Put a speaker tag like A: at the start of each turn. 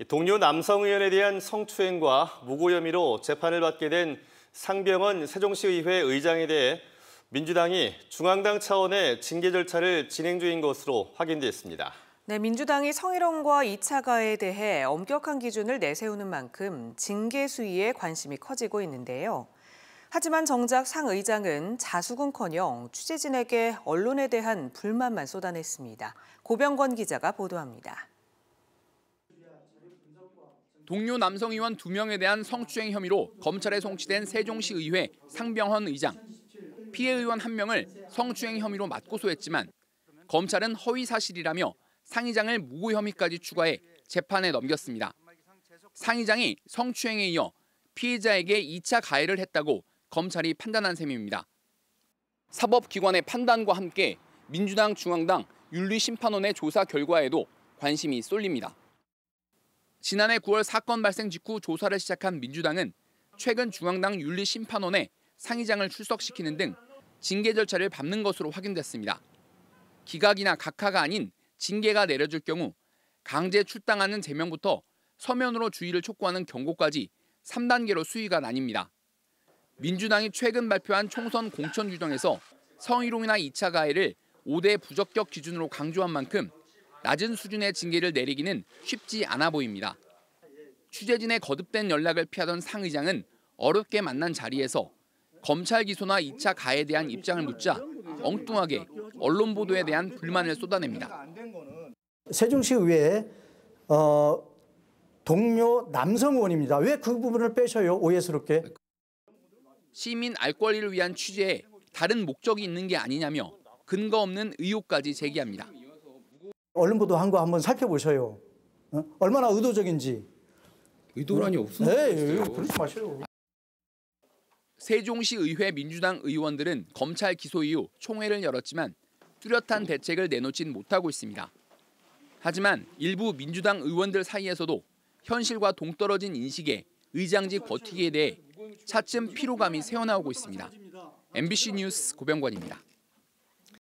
A: 동료 남성 의원에 대한 성추행과 무고 혐의로 재판을 받게 된 상병헌 세종시의회 의장에 대해 민주당이 중앙당 차원의 징계 절차를 진행 중인 것으로 확인됐습니다.
B: 네, 민주당이 성희롱과 2차 가해에 대해 엄격한 기준을 내세우는 만큼 징계 수위에 관심이 커지고 있는데요. 하지만 정작 상 의장은 자숙은커녕 취재진에게 언론에 대한 불만만 쏟아냈습니다. 고병권 기자가 보도합니다.
C: 동료 남성 의원 2명에 대한 성추행 혐의로 검찰에 송치된 세종시의회 상병헌 의장. 피해 의원 1명을 성추행 혐의로 맞고소했지만 검찰은 허위 사실이라며 상 의장을 무고 혐의까지 추가해 재판에 넘겼습니다. 상 의장이 성추행에 이어 피해자에게 2차 가해를 했다고 검찰이 판단한 셈입니다. 사법기관의 판단과 함께 민주당 중앙당 윤리심판원의 조사 결과에도 관심이 쏠립니다. 지난해 9월 사건 발생 직후 조사를 시작한 민주당은 최근 중앙당 윤리심판원에 상 의장을 출석시키는 등 징계 절차를 밟는 것으로 확인됐습니다. 기각이나 각하가 아닌 징계가 내려질 경우 강제 출당하는 제명부터 서면으로 주의를 촉구하는 경고까지 3단계로 수위가 나뉩니다. 민주당이 최근 발표한 총선 공천 규정에서 성희롱이나 2차 가해를 5대 부적격 기준으로 강조한 만큼 낮은 수준의 징계를 내리기는 쉽지 않아 보입니다. 취재진의 거듭된 연락을 피하던 상 의장은 어렵게 만난 자리에서 검찰 기소나 2차 가해에 대한 입장을 묻자 엉뚱하게 언론 보도에 대한 불만을 쏟아냅니다.
D: 세종시의회에 동료 남성 의원입니다. 왜 그 부분을 빼셔요? 오해스럽게.
C: 시민 알 권리를 위한 취재에 다른 목적이 있는 게 아니냐며 근거 없는 의혹까지 제기합니다.
D: 언론 보도한 거 한번 살펴보셔요. 얼마나 의도적인지.
E: 의도란이 없습니다.
D: 네, 그러지 마세요.
C: 세종시의회 민주당 의원들은 검찰 기소 이후 총회를 열었지만 뚜렷한 대책을 내놓진 못하고 있습니다. 하지만 일부 민주당 의원들 사이에서도 현실과 동떨어진 인식에 의장직 버티기에 대해 차츰 피로감이 새어나오고 있습니다. MBC 뉴스 고병권입니다.